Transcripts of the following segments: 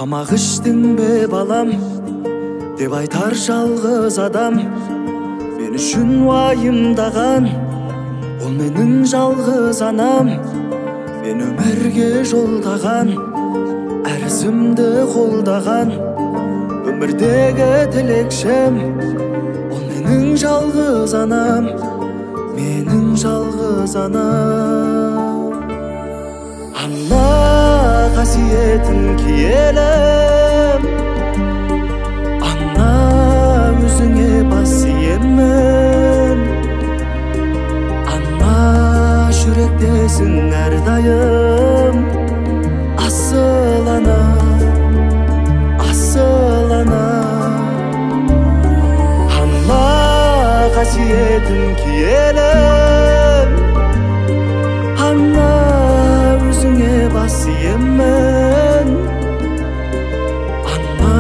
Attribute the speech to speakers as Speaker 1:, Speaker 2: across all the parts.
Speaker 1: Тамақ іштің бе балам деп айтар жалғыз адам. Мен үшін уайымдаған ол менің жалғыз анам. Мен өмірге жолдаған әр ізімді қолдаған өмірдегі тілекшім ол менің жалғыз анам, менің жалғыз анам. Ана қасиетін киелім, ана өзіңе бас иемін. Ана жүректесің әрдайым, асыл ана, асыл ана. Ана қасиетін киелім, ана өзіңе бас иемін. Ана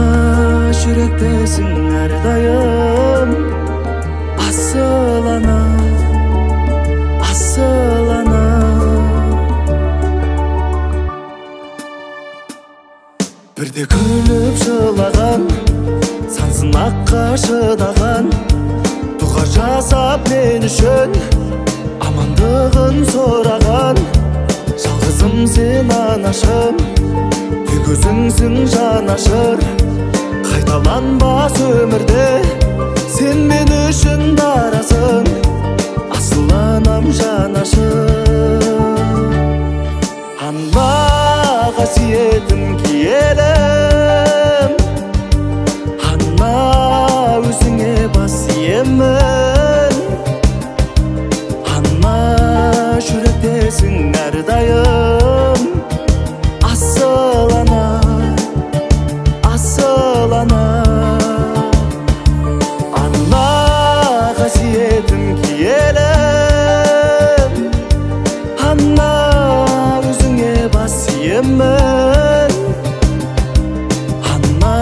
Speaker 1: жүректесің әрдайым, асыл ана, асыл ана. Бірде күліп жылаған, сансын аққа шыдаған, дұға жасап мен үшін амандығын сұраған. Жалғызым сен анашым, тек өзіңсің жанашыр. Қайталанбас өмірде сен мен үшін дарасың, асыл анам жанашыр. Ана қасиетін киелім, ана өзіңе бас иемін. Ана жүректесің әрдайым, асыл ана, асыл ана. Ана қасиетін киелім, ана өзіңе бас иемін. Ана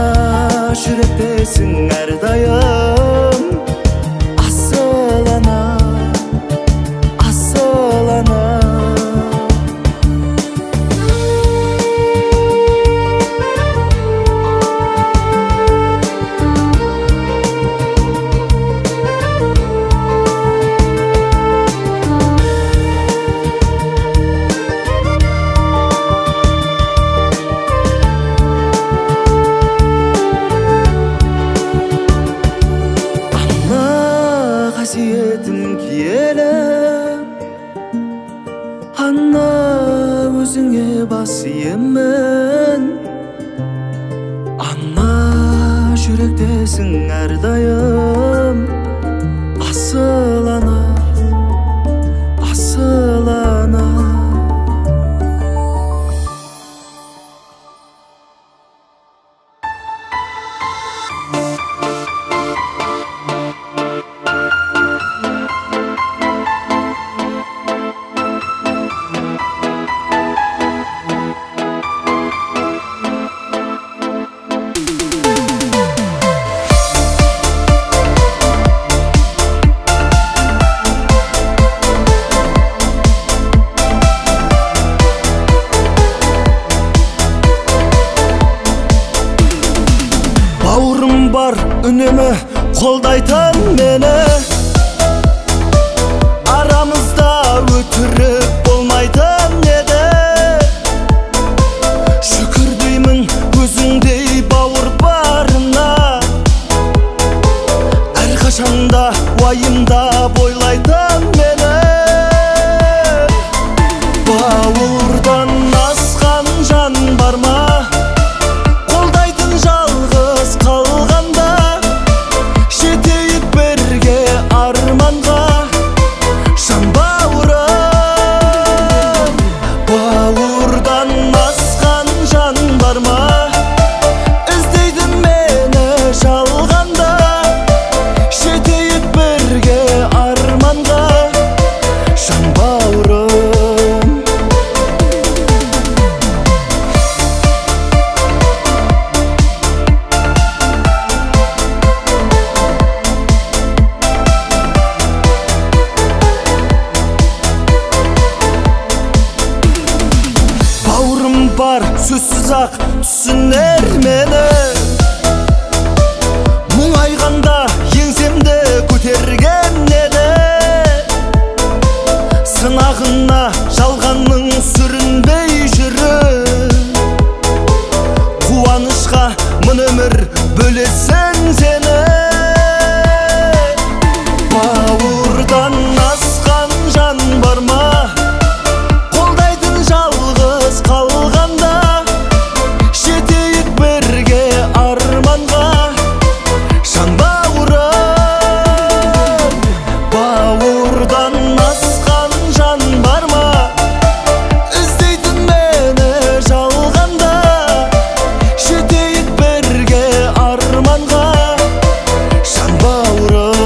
Speaker 1: жүректесің әрдайым, асыл ана, асыл ана. Қасиетін киелім, ана өзіңе бас иемін. Ана жүректесің әрдайым, асыл ана, асыл ана. Бауырым бар үнемі қолдайтын мені, арамызда өтірік болмайтын еді. Шүкір деймін өзіңдей бауыр барына, әрқашанда уайымда бойлайтын мені. Бауырдан асқан жан бар ма, сөзсіз ақ түсінер мені. Мұңайғанда еңсемді көтерген еді, сынағына жалғанның сүрінбей жүрі. Қуанышқа мың өмір бөлесің сені. Бауырдан асқан жан бар ма, қолдайтын жалғыз қалғанда, жетейік бірге арманға, жан бауырым. Бауырдан асқан жан бар ма, іздейтін мені жалғанда, жетейік бірге арманға, жан бауырым.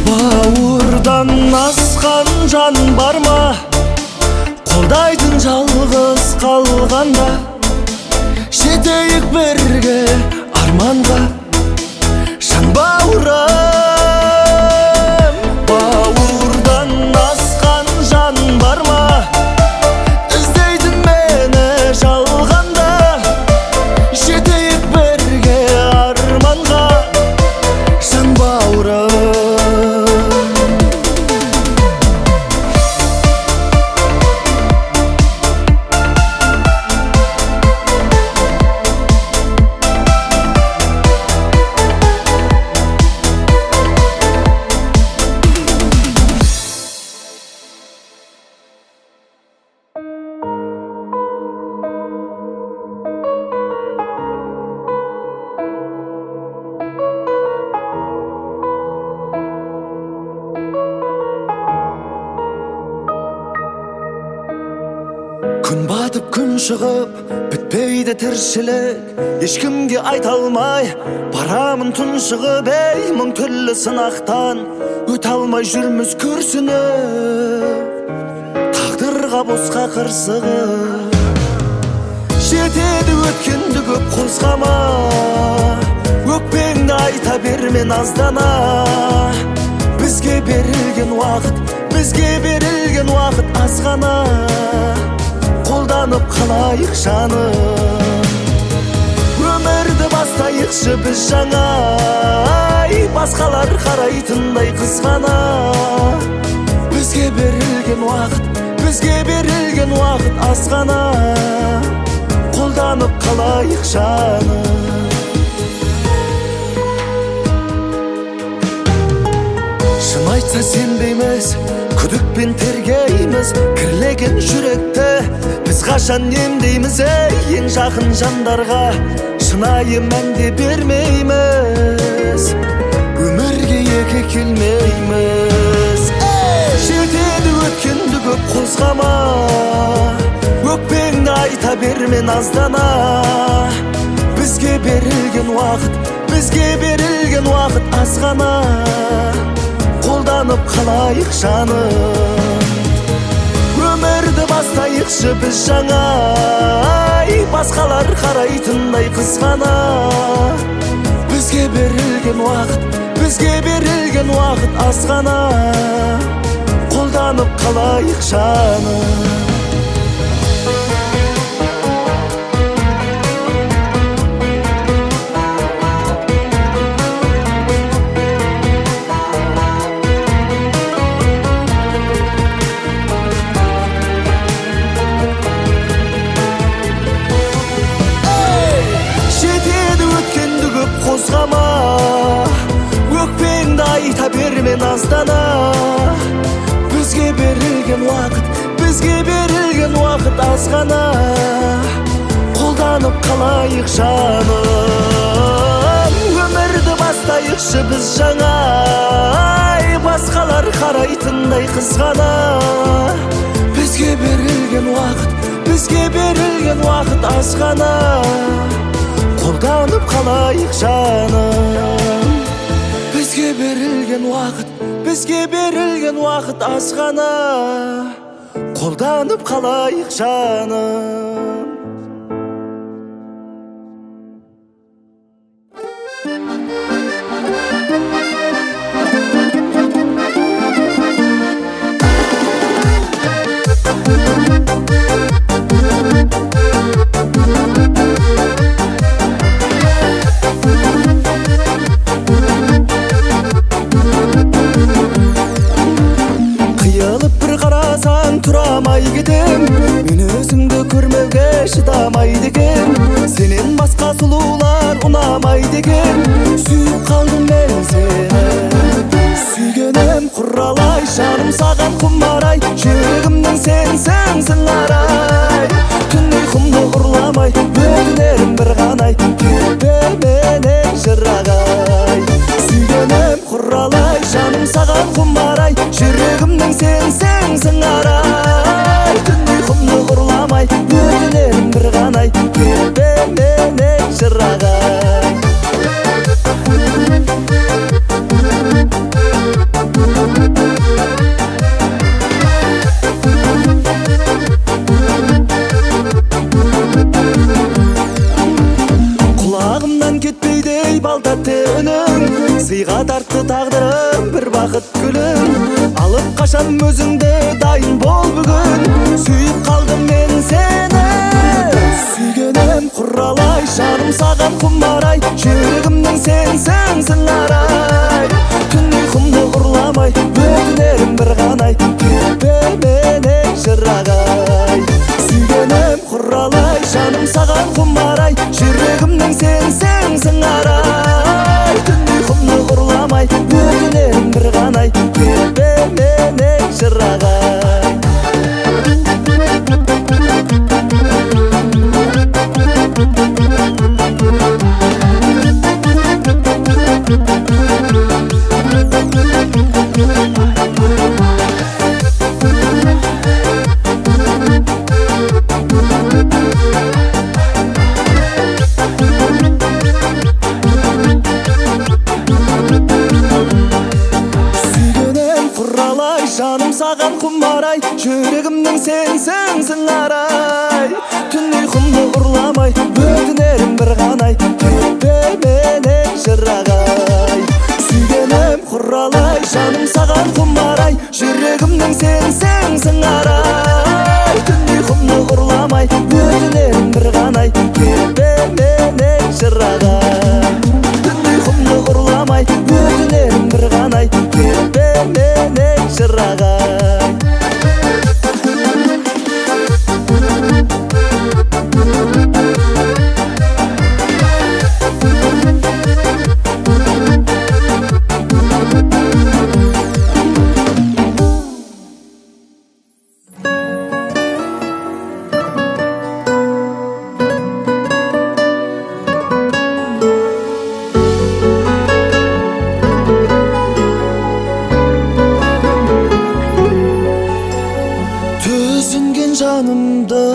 Speaker 1: Бауырдан асқан жан бар ма, қолдайтын жалғыз қалғанда, жетейік бірге арманға, жан бауырым. Бауырдан асқан жан бар ма, іздейтін мені жалғанда, жетейік бірге арманға, жан бауырым. Күн батып күн шығып бітпейді тіршілік, ешкімге айта алмай барамын тұншығып. Ей, мың түрлі сынақтан өте алмай жүрміз күрсініп, тағдырға босқа қырсығып. Жетеді өткенді көп қозғама, өкпеңді айта берме наздана. Бізге берілген уақыт аз ғана, қолданып қалайық жаным. Өмірді бастайықшы біз жаңа, басқалар қарайтындай қызғана. Бізге берілген уақыт аз ғана, қолданып қалайық жаным. Шын айтса сенбейміз, күдікпен тергейміз, кірлеген жүректі біз қашан емдейміз. Ең жақын жандарға шынайы мәнде бермейміз, өмірге екі келмейміз. Жетеді өткенді көп қозғама, өкпеңді айта берме наздана. Бізге берілген уақыт аз ғана, қолданып қалайық жаным. Өмірді бастайықшы біз жаңа, басқалар қарайтындай қызғана. Бізге берілген уақыт аз ғана, қолданып қалайық жаным. Қозғама, өкпеңді айта берме наздана. Бізге берілген уақыт аз ғана, қолданып қалайық жаным. Өмірді бастайықшы біз жаңа, басқалар қарайтындай қызғана. Біз Bizge berilgen vaqt az gana. Қолданып қалайық жаным. Bizge berilgen vaqt az gana. Қолданып қалайық жаным. Турамай кетем, мен өзіңді көрмеуге шыдамайды екен. Сенен басқа сұлулар ұнамайды екен. Сүйіп қалдым мен сені, сүйгенім құралай. Жаным саған құмарай, жүрегімнің сенсің сыңарай. Түн ұйқымды ұрламай, өтінерім бір ғанай. Кетпе менен жырағай. Сүйгенім құралай, жаным саған құмарай. Жүрегімнің сенсің сыңарай. Түн ұйқымды ұрламай, өтінерім бір ғанай. Кетпе менен жырағай. Құлағымнан кетпейді балтатты үнің, сыйға тартты тағдырым бір бақыт гүлін. Алып қашам өзіңді, дайын бол бүгін. Сүйіп қалдым мен сені, сүйгенім құралай. Жаным саған құмарай, жүрегімнің сенсің сыңарай. Түн ұйқымды ұрламай, өтінерім бір ғанай. Кетпе менен жырағай. Сүйгенім құралай, жаным саған құмарай. Жүрегімнің сенсің сыңарай. Түн ұйқымды ұрламай, өтінерім бір ғанай. Кетпе менен жырағай. Жаным саған құмарай, жүрегімнің сенсің сыңарай. Түн ұйқымды ұрламай, өтінерім бір ғанай. Кетпе менен жырағай. Сүйгенім құралай, жаным саған құмарай. Жүрегімнің сенсің сыңарай. Түн ұйқымды ұрламай, өтінерім бір ғанай. Кетпе менен жырағай. Түн ұйқымды ұрламай, өтінерім бір ғанай. Кетпе менен жырағай. Жанымды,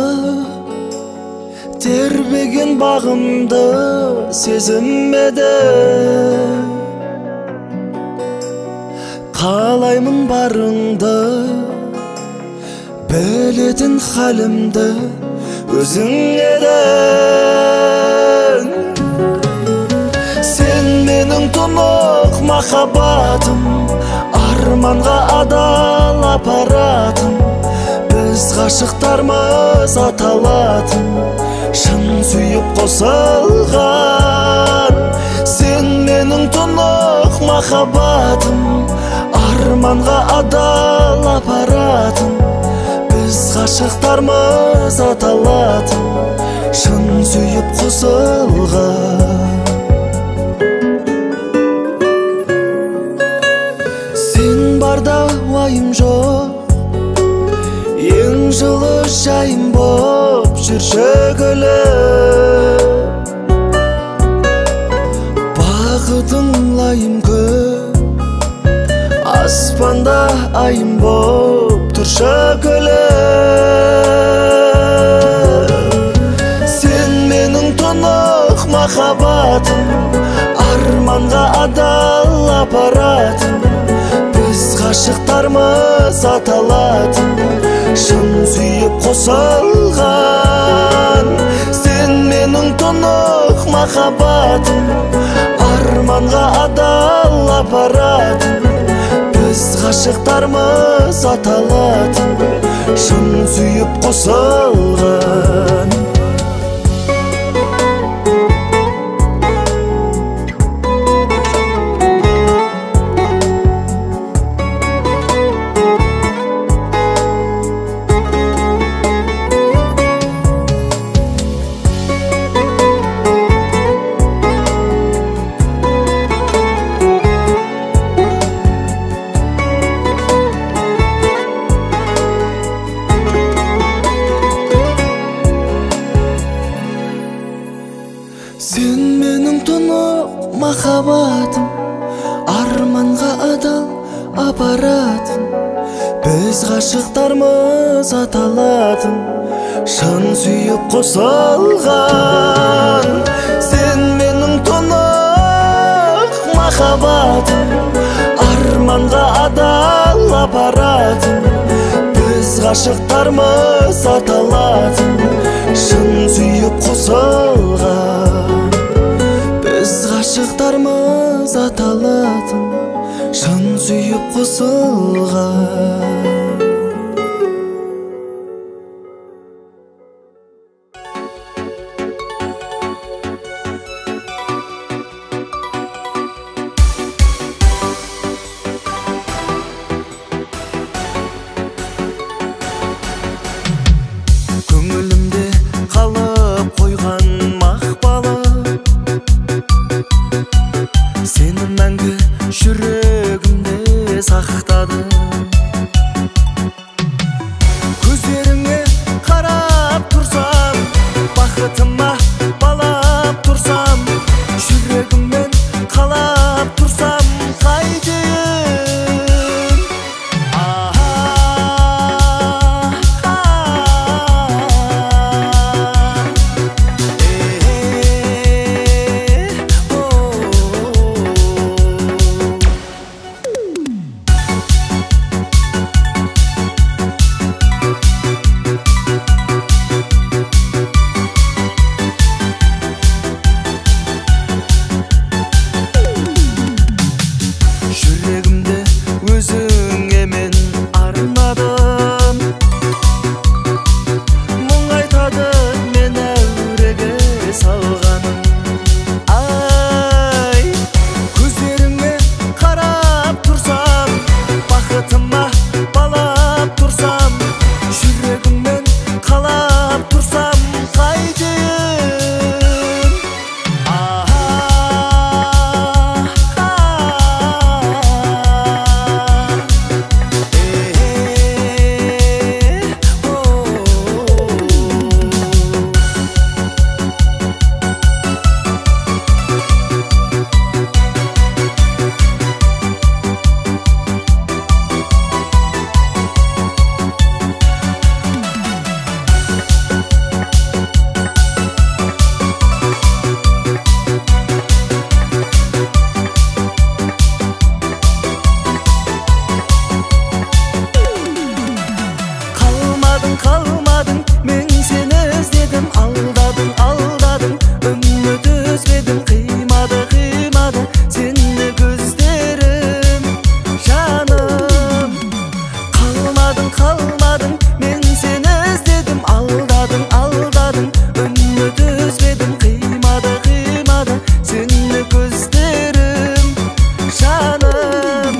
Speaker 1: тербеген бағымды сезіммеді. Қалаймын барыңды, білетін халімді өзің едің. Сен менің тұнық махаббатым, арманға адал апаратым. Біз ғашықтармыз аталатын, шын сүйіп қосылған. Сен менің тұнық махаббатым, арманға адал апаратым. Біз ғашықтармыз аталатын, шын сүйіп қосылған. Сен барда уайым жоқ, ең жылы жайым боп жүрші гүлім. Бақытың лайым көп, аспанда айым боп тұршы гүлім. арманға адал апаратын, біз ғашықтармыз аталатын, шын сүйіп қосылған. Сен менің тұнық махаббатым, арманға адал апаратын, біз ғашықтармыз аталатын, шын сүйіп қосылған. Сен менің тұнық махаббатым, арманға адал апаратын, біз ғашықтармыз аталатын, шын сүйіп қосылған. Сен менің тұнық махаббатым, арманға адал апаратын, біз ғашықтармыз аталатын, шын сүйіп қосылған. Біз ғашықтармыз аталатын, шын сүйіп қосылған. Көңілімде қалып қойған мақпалы, сені мәңгі жүрегімде сақтады. Көздеріңе қарап тұрсам, бақытыма балап тұрсам, жүрегіммен қалап тұрсам, қайтейін? Жүрегімді өзіңе мен арнадым, мұң айтады мен әуреге салғаным. Ай, көздеріңе қарап тұрсам, бақытыма балап тұрсам, жүрегіммен қалап тұрсам, қайтейін? Қалмадың, мен сені іздедім, алдадың, үміт үзбедім, қимады, сені көздерім, жаным. Қалмадың, мен сені іздедім, алдадың, үміт үзбедім, қимады, сені көздерім, жаным.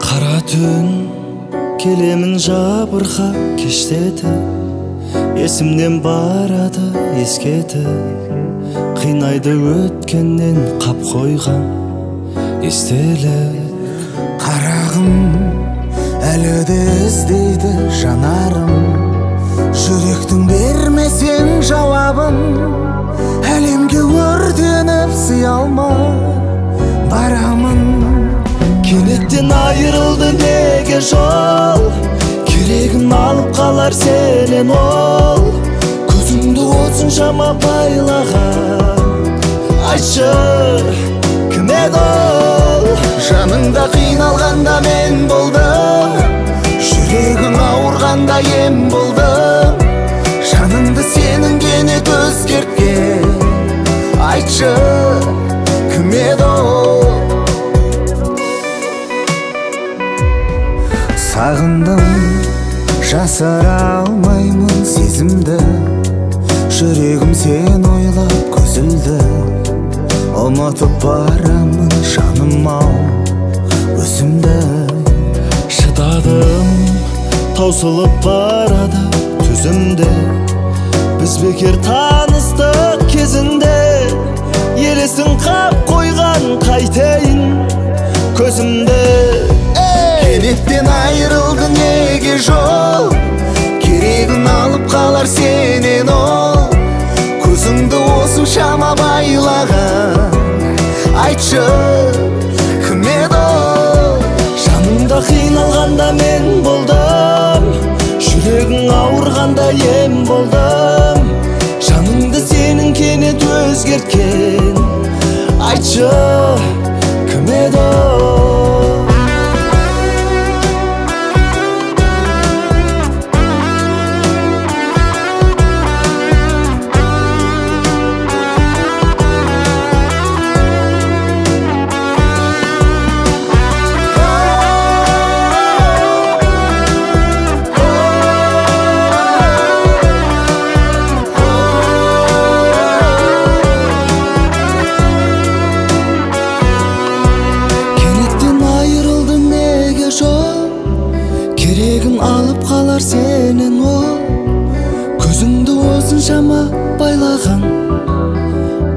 Speaker 1: Қара түн келемін жабырқап кештетіп, есімнен барады ескетіп, Кыйнайды өткенден кап койган эстелер.
Speaker 2: Карагым әлі де іздейді жанарым, жүректің бермесең жауабын, әлемге өртеніп сыя алмай барамын.
Speaker 1: Кенеттен айырылды неге жол, керегін алып қалар сенен ол. Көзіңді осыншама байлаған, айтшы кім еді ол?
Speaker 2: Жаныңда қиналғанда мен болдым, жүрегің ауырғанда ем болдым. Жаныңды сенің кенет өзгерткен, айтшы кім еді ол? Сағындым, жасыра алмаймын сезімді, жүрегім сен ойлап көзілді. Ұмытып барамын жаным-ау өзімді.
Speaker 1: Шыдадым, таусылып барады түзімде. Біз бекер таныстық кезінде, елесін қап қойған қайтайын көзімді.
Speaker 2: Кенеттен айырылды неге жол, керегін алып қалар сенен ол. Көзіңді осыншама байлаған, айтшы кім еді ол?
Speaker 1: Жаныңда қиналғанда мен болдым, жүрегің ауырғанда ем болдым. Жаныңды сенің кенет өзгерткен, айтшы кім еді ол? Алып қалар сенен ол, көзіңді осыншама байлаған,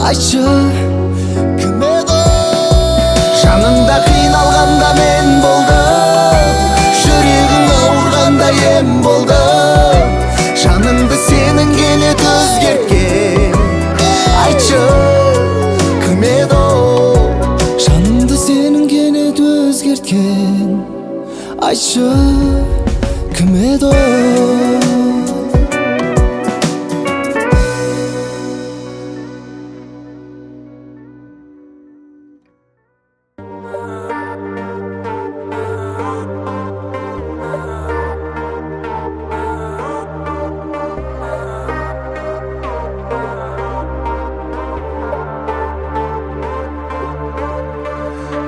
Speaker 1: айтшы кім еді ол?
Speaker 2: Жаныңда қиналғанда мен болдым, жүрегің ауырғанда ем болдым. Жаныңды сенің кенет өзгерткен, айтшы кім еді ол?
Speaker 1: Жаныңды сенің кенет өзгерткен, айтшы кім еді ол?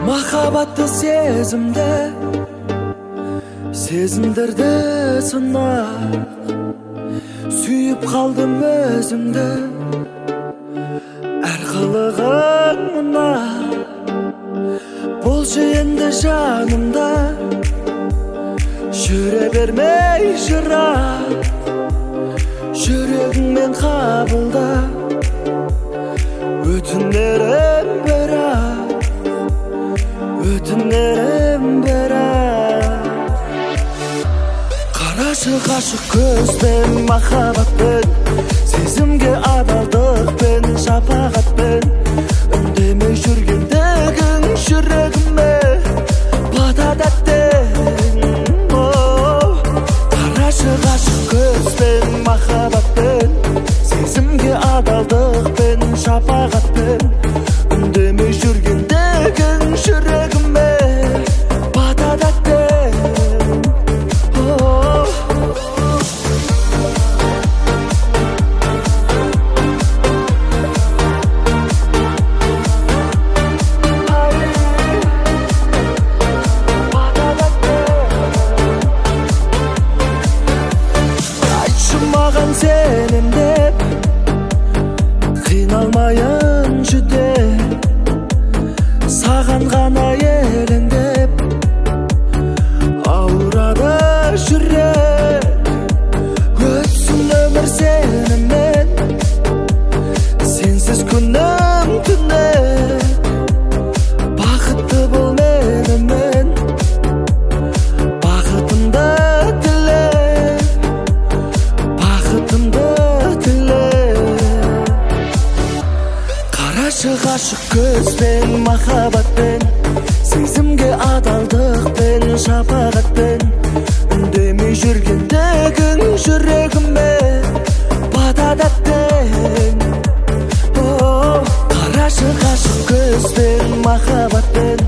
Speaker 1: Махаббатты сезімдерді сынақ, сүйіп қалдым өзімді, әр қылығың мына. Болшы енді жанымда, жүре бермей жырақ, жүрегіңмен қабылда өтінерім бірақ, өтінерім бірақ. Қарашы қашық көзбен, махаббатпен, сезімге адалдықпен, шапағатпен, үндемей жүргендігің жүрегіме бата тәттен. Қарашы қашық көзбен, махаббатпен, сезімге адалдықпен, шапағатпен, үндемей жүргендігің жүрегіме бата тәттен. ашык көзбен махабатпен, сезимге адалдыкпен шапагатпен, үндемей жүргендегиң жүрөгүмө батадат тең. Карашык ашык көзбен махабатпен,